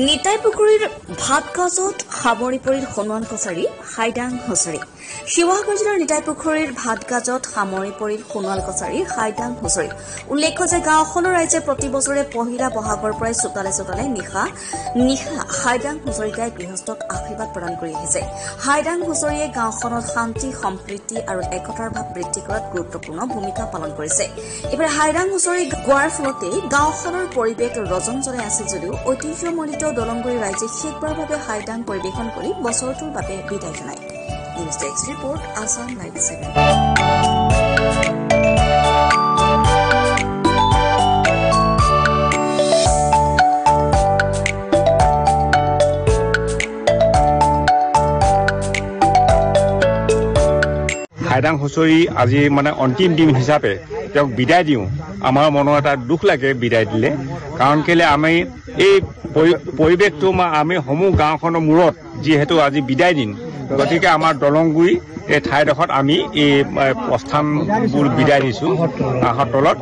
নিতাই পুখুৰীৰ ভাতগাজত সামৰি পৰিল হনুমান কছাৰী হাইডাং হুঁচৰি। শিৱসাগৰ জিলাৰ নিতাই পুখুৰীৰ ভাতগাজত সামৰি পৰিল সোণোৱাল কছাৰী হাইডাং হুঁচৰি। উল্লেখ্য যে গাঁওখনৰ ৰাইজে প্ৰতি বছৰে পহিলা বহাগৰ পৰাই চোতালে চোতালে নিশা হাইডাং হুঁচৰি গাই গৃহস্থক আশীৰ্বাদ প্ৰদান কৰি আহিছে। হাইডাং হুঁচৰিয়ে গাঁওখনত শান্তি সম্প্ৰীতি আৰু একতাৰ ভাৱ বৃদ্ধি কৰাত গুৰুত্বপূৰ্ণ ভূমিকা পালন কৰিছে। এইবাৰ হাইডাং হুঁচৰি গোৱাৰ ফলতে গাঁওখনৰ পৰিৱেশ ৰজনজনাই আছিল যদিও ঐতিহ্যমণ্ডিত দলংগুৰি ৰাইজে শেষবাৰৰ বাবে হাইডাং পৰিৱেশন কৰি বছৰটোৰ বাবে বিদায় জনায়। News desk report Assam live 7। হাইডাং হুঁচৰি আজি অন্তিম দিন হিচাপে তেওঁক বিদায় দিওঁ। আমাৰ মনৰ এটা দুখ লাগে বিদায় দিলে, কাৰণ কেলে আমি এই পৰিৱেশটো আমি সমূহ গাঁওখনৰ মূৰত যিহেতু আজি বিদায় দিন, গতিকে আমাৰ দলংগুৰি এই ঠাইডোখৰত আমি এই প্ৰস্থানবোৰ বিদায় দিছোঁ আহৰ তলত।